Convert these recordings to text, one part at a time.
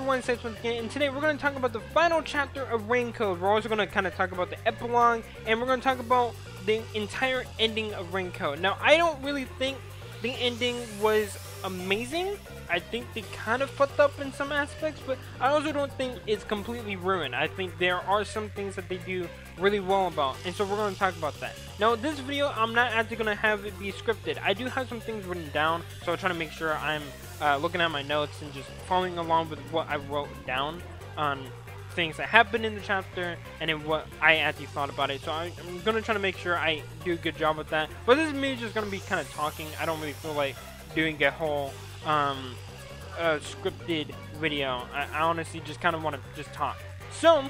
everyone, Saints once again, and today we're going to talk about the final chapter of Rain Code. We're also going to kind of talk about the epilogue, and we're going to talk about the entire ending of Rain Code. Now, I don't really think the ending was amazing. I think they kind of fucked up in some aspects, but I also don't think it's completely ruined. I think there are some things that they do really well about, and so we're going to talk about that. Now, this video, I'm not actually going to have it be scripted. I do have some things written down, so I'm trying to make sure I'm looking at my notes and just following along with what I wrote down on things that happened in the chapter and then what I actually thought about it. So I'm going to try to make sure I do a good job with that. But this is me just going to be kind of talking. I don't really feel like doing a whole scripted video. I honestly just kind of want to just talk. So,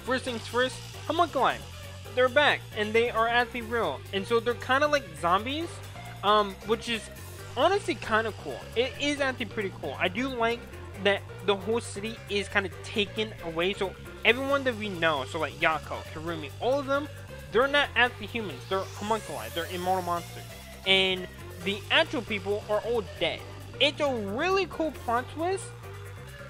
first things first, homunculi. They're back, and they are actually real. And so they're kind of like zombies, which is honestly kind of cool. It is actually pretty cool. I do like that the whole city is kind of taken away. So everyone that we know, so like Yako, Kirumi, all of them, they're not actually humans. They're homunculi. They're immortal monsters. And the actual people are all dead. It's a really cool plot twist.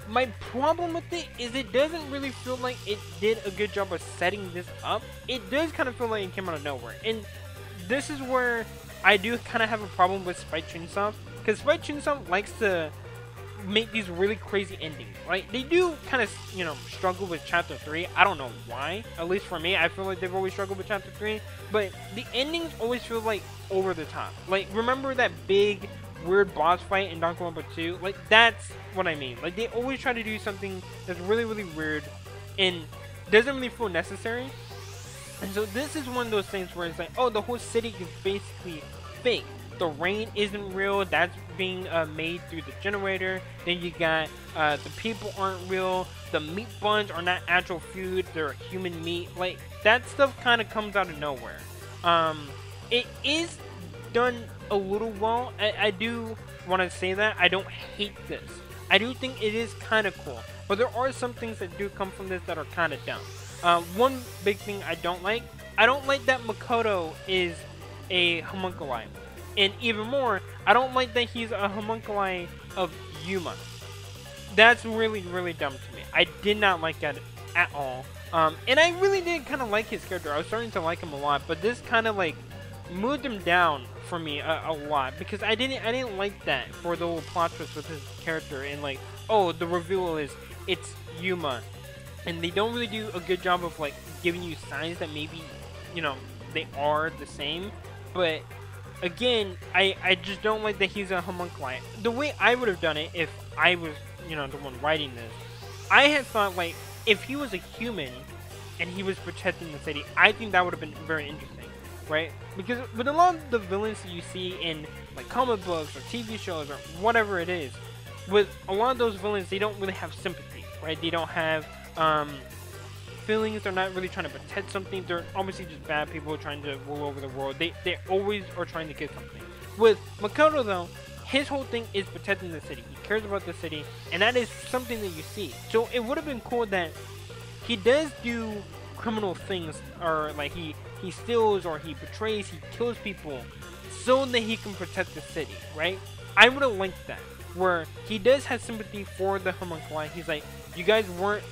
My problem with it is it doesn't really feel like it did a good job of setting this up. It does kind of feel like it came out of nowhere. And this is where I do kind of have a problem with Spike Chunsoft, because Spike Chunsoft likes to make these really crazy endings, right? They do kind of, you know, struggle with Chapter 3. I don't know why. At least for me, I feel like they've always struggled with Chapter 3. But the endings always feel like over the top. Like, remember that big weird boss fight in Danganronpa 2? Like, that's what I mean. Like, they always try to do something that's really, really weird and doesn't really feel necessary. And so this is one of those things where it's like, oh, the whole city is basically fake. The rain isn't real. That's being made through the generator. Then you got the people aren't real. The meat buns are not actual food. They're human meat. Like, that stuff kind of comes out of nowhere. It is done a little well. I do want to say that. I don't hate this. I do think it is kind of cool. But there are some things that do come from this that are kind of dumb. One big thing I don't like that Makoto is a homunculi. And even more, I don't like that he's a homunculi of Yuma. That's really, really dumb to me. I did not like that at all. And I really did kind of like his character. I was starting to like him a lot, but this kind of like moved him down for me a lot, because I didn't like that for the little plot twist with his character, and like, oh, the reveal is it's Yuma. And they don't really do a good job of like giving you signs that maybe, you know, they are the same. But again, I just don't like that he's a homunculi. The way I would have done it if I was, you know, the one writing this, I had thought like if he was a human and he was protecting the city, I think that would have been very interesting, right? Because with a lot of the villains that you see in like comic books or TV shows or whatever it is, with a lot of those villains, they don't really have sympathy, right? They don't have feelings. They're not really trying to protect something. They're obviously just bad people trying to rule over the world. They always are trying to get something. With Makoto though, his whole thing is protecting the city. He cares about the city, and that is something that you see. So it would have been cool that he does do criminal things, or like he steals or he betrays, he kills people so that he can protect the city, right? I would have liked that, where he does have sympathy for the homunculi. He's like, you guys weren't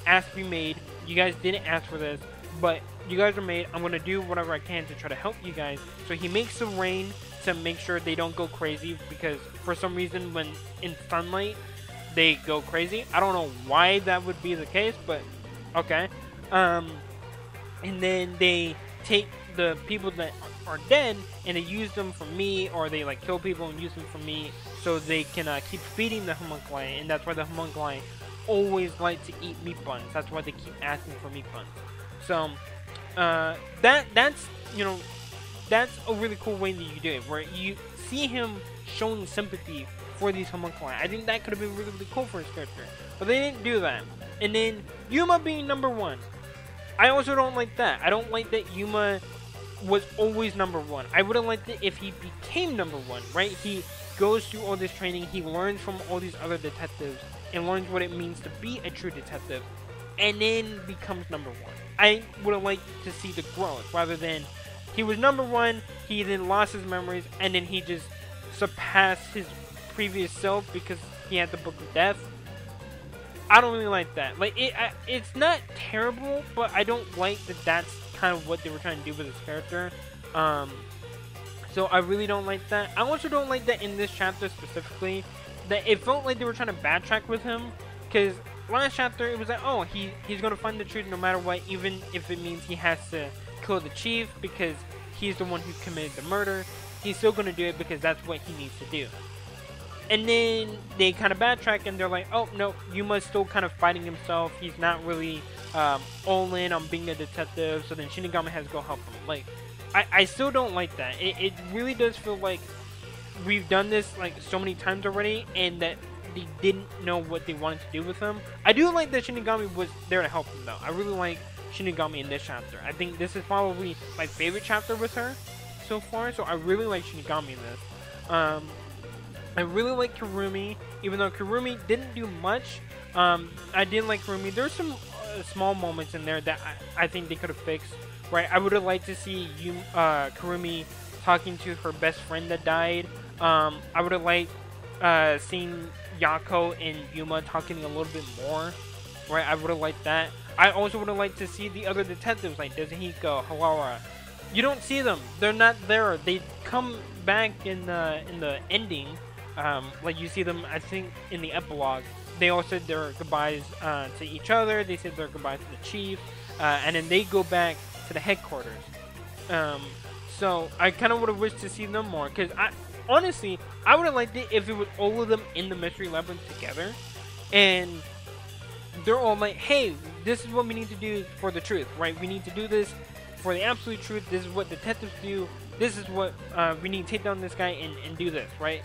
asked to be made, you guys didn't ask for this, but you guys are made. I'm gonna do whatever I can to try to help you guys. So he makes some rain to make sure they don't go crazy, because for some reason when in sunlight they go crazy. I don't know why that would be the case, but okay. And then they take the people that are dead and they use them for meat, or they like kill people and use them for meat so they can keep feeding the homunculi. And that's why the homunculi always like to eat meat buns. That's why they keep asking for meat buns. So that's, you know, that's a really cool way that you do it, where you see him showing sympathy for these homunculi. I think that could have been really, really cool for his character, but they didn't do that. And then Yuma being number one, I also don't like that. I don't like that Yuma was always number one. I would have liked it if he became number one, right? He goes through all this training, he learns from all these other detectives and learns what it means to be a true detective, and then becomes number one. I would have liked to see the growth, rather than he was number one, he then lost his memories, and then he just surpassed his previous self because he had the Book of Death. I don't really like that. Like, it's not terrible, but I don't like that that's kind of what they were trying to do with his character. So I really don't like that. I also don't like that in this chapter specifically, that it felt like they were trying to backtrack with him, because last chapter it was like, oh, he's gonna find the truth no matter what, even if it means he has to kill the chief because he's the one who committed the murder. He's still gonna do it because that's what he needs to do. And then they kind of backtrack and they're like, oh no, Yuma's still kind of fighting himself. He's not really all in on being a detective. So then Shinigami has to go help him. Like, I still don't like that. It really does feel like we've done this like so many times already, and that they didn't know what they wanted to do with him. I do like that Shinigami was there to help him though. I really like Shinigami in this chapter. I think this is probably my favorite chapter with her so far. So I really like Shinigami in this. I really like Kurumi, even though Kurumi didn't do much. I did like Kurumi. There's some small moments in there that I think they could have fixed. Right, I would have liked to see Kurumi talking to her best friend that died. I would have liked seeing Yako and Yuma talking a little bit more. Right, I would have liked that. I also would have liked to see the other detectives like Dezuhiko, Hawara. You don't see them; they're not there. They come back in the ending. Like you see them, I think, in the epilogue. They all said their goodbyes to each other. They said their goodbyes to the chief, and then they go back to the headquarters. So I kind of would have wished to see them more, because honestly, I would have liked it if it was all of them in the mystery labyrinth together, and they're all like, hey, this is what we need to do for the truth, right? We need to do this for the absolute truth. This is what detectives do. This is what we need to take down this guy and do this, right?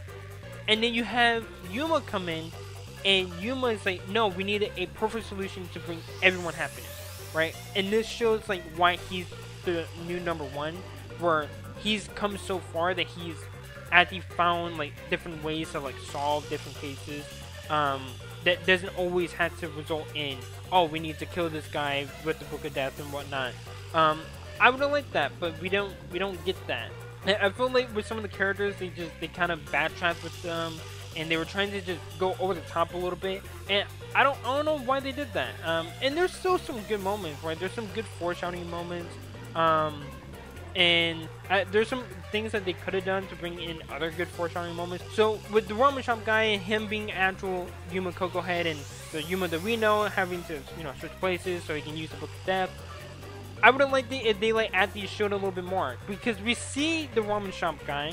And then you have Yuma come in, and Yuma is like, no, we need a perfect solution to bring everyone happiness, right? And this shows like why he's the new #1, where he's come so far that he's actually found like different ways to like solve different cases. That doesn't always have to result in, oh, we need to kill this guy with the Book of Death and whatnot. I would have liked that, but we don't get that. I feel like with some of the characters, they kind of backtracked with them, and they were trying to just go over the top a little bit, and I don't know why they did that. And there's still some good moments, right? There's some good foreshadowing moments, and there's some things that they could have done to bring in other good foreshadowing moments. So with the ramen shop guy and him being actual Yuma Koko Head, and the Yuma that we know having to switch places so he can use the Book of Death, I would have liked it if they like actually showed a little bit more, because we see the ramen shop guy,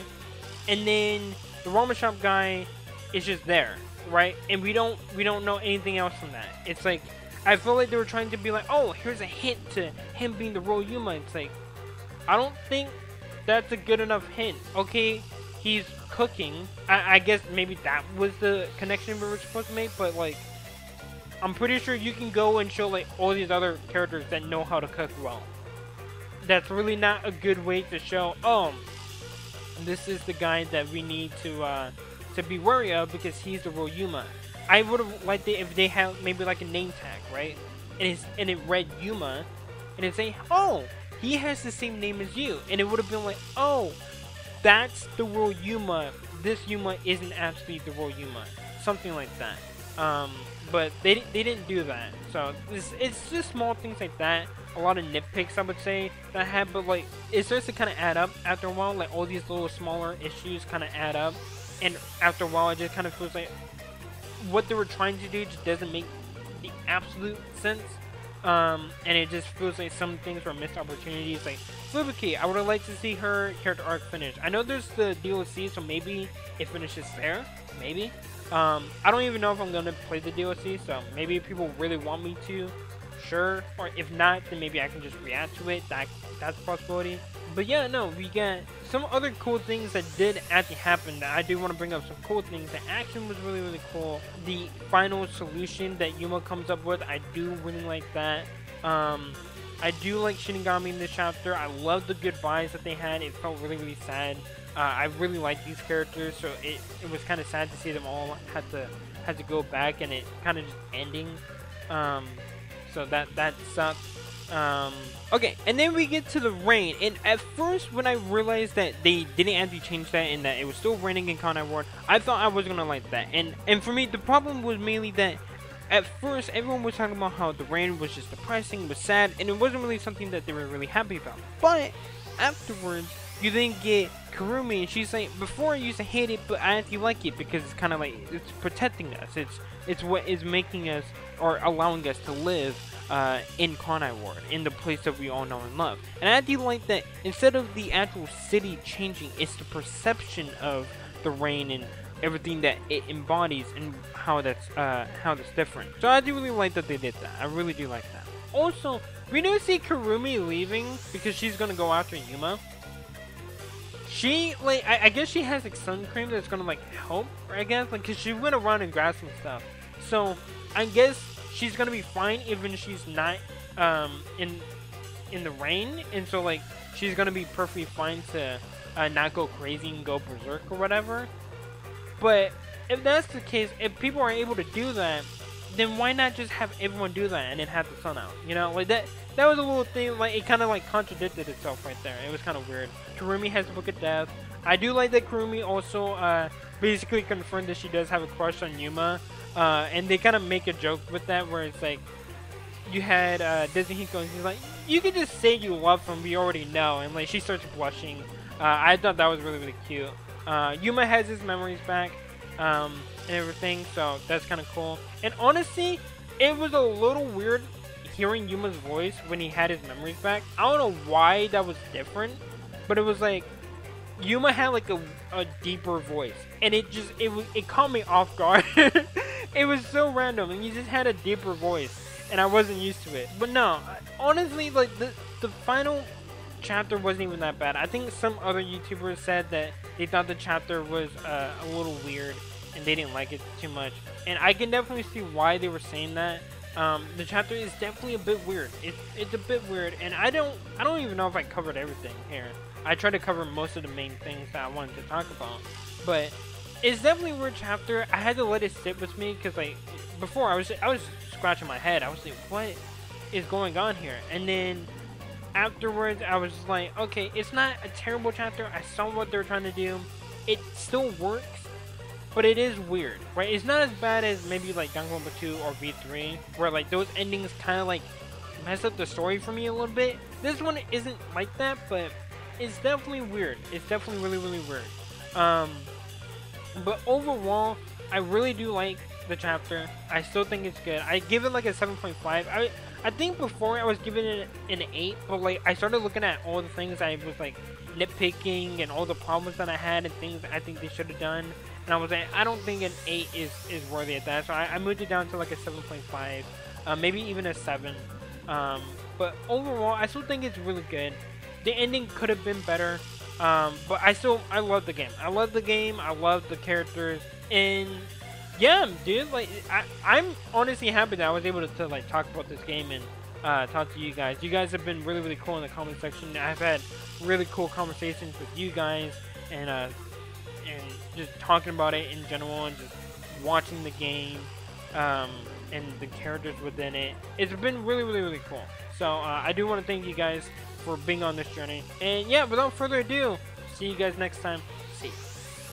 and then the ramen shop guy is just there, right? And we don't know anything else from that. It's like, I feel like they were trying to be like, oh, here's a hint to him being the real Yuma. It's like, I don't think that's a good enough hint. Okay, he's cooking. I guess maybe that was the connection we were supposed to make, but like, I'm pretty sure you can go and show like all these other characters that know how to cook well. That's really not a good way to show, oh, this is the guy that we need to be wary of because he's the real Yuma. I would have liked it if they had maybe like a name tag, right? And it read Yuma, and it say, oh, he has the same name as you, and it would have been like, oh, that's the real Yuma. This Yuma isn't actually the real Yuma, something like that. But they didn't do that. So it's just small things like that. A lot of nitpicks, I would say, that I had, but like it starts to kind of add up after a while. Like all these little smaller issues kind of add up, and after a while, it just kind of feels like what they were trying to do just doesn't make the absolute sense. And it just feels like some things were missed opportunities. Like Fubuki, I would have liked to see her character arc finish. I know there's the DLC, so maybe it finishes there. Maybe. I don't even know if I'm gonna play the DLC, so maybe if people really want me to, sure. Or if not, then maybe I can just react to it. That's a possibility. But yeah, no, we got some other cool things that did actually happen that I do want to bring up. Some cool things. The action was really, really cool. The final solution that Yuma comes up with, I do really like that. I do like Shinigami in this chapter. I love the goodbyes that they had. It felt really, really sad. I really like these characters, so it was kind of sad to see them all had to go back, and it kind of just ending. So that sucked. Okay, and then we get to the rain, and at first when I realized that they didn't actually change that and that it was still raining in Kanai Ward, I thought I was gonna like that. And for me, the problem was mainly that at first everyone was talking about how the rain was just depressing, it was sad, and it wasn't really something that they were really happy about. But afterwards, you then get Kurumi, and she's like, before I used to hate it, but I actually like it because it's kind of like, it's protecting us. It's what is making us, or allowing us to live in Kwanai Ward, in the place that we all know and love. And I actually like that instead of the actual city changing, it's the perception of the rain and everything that it embodies and how that's different. So I do really like that they did that. I really do like that. Also, we do see Kurumi leaving because she's gonna go after Yuma. She, like, I guess she has like sun cream that's gonna like help, I guess, like, cause she went around and grabbed some stuff. So I guess she's gonna be fine even if she's not in the rain, and so like she's gonna be perfectly fine to not go crazy and go berserk or whatever. But if that's the case, if people are able to do that, then why not just have everyone do that and then have the sun out? You know, like that was a little thing, like it kind of like contradicted itself right there. It was kind of weird. Kurumi has the Book of Death. I do like that Kurumi also basically confirmed that she does have a crush on Yuma. And they kind of make a joke with that where it's like, you had Desuhiko and she's like, you can just say you love him, we already know. And like she starts blushing. I thought that was really, really cute. Yuma has his memories back and everything, so that's kind of cool. And honestly, it was a little weird hearing Yuma's voice when he had his memories back. I don't know why that was different, but it was like Yuma had like a deeper voice, and it caught me off guard. It was so random, and he just had a deeper voice, and I wasn't used to it. But no, honestly, like the final chapter wasn't even that bad. I think some other YouTubers said that they thought the chapter was a little weird and they didn't like it too much, and I can definitely see why they were saying that. The chapter is definitely a bit weird. It's a bit weird, and I don't even know if I covered everything here. I tried to cover most of the main things that I wanted to talk about, but it's definitely a weird chapter. I had to let it sit with me because like before I was scratching my head. I was like, what is going on here? And then afterwards I was just like, okay, it's not a terrible chapter. I saw what they're trying to do. It still works, but it is weird, right? It's not as bad as maybe like Danganronpa 2 or V3, where like those endings kind of like mess up the story for me a little bit. This one isn't like that, but it's definitely weird. It's definitely really, really weird. But overall, I really do like the chapter. I still think it's good. I give it like a 7.5. I think before I was giving it an 8, but like I started looking at all the things I was like nitpicking and all the problems that I had and things I think they should have done, and I was like, I don't think an 8 is worthy of that, so I moved it down to like a 7.5, maybe even a 7. But overall, I still think it's really good. The ending could have been better, but I love the game. I love the game. I love the characters, and yeah, dude, like I'm honestly happy that I was able to like talk about this game and talk to you guys. You guys have been really, really cool in the comment section. I've had really cool conversations with you guys, and just talking about it in general, and just watching the game, and the characters within it. It's been really, really, really cool. So I do want to thank you guys for being on this journey. And yeah, without further ado, see you guys next time.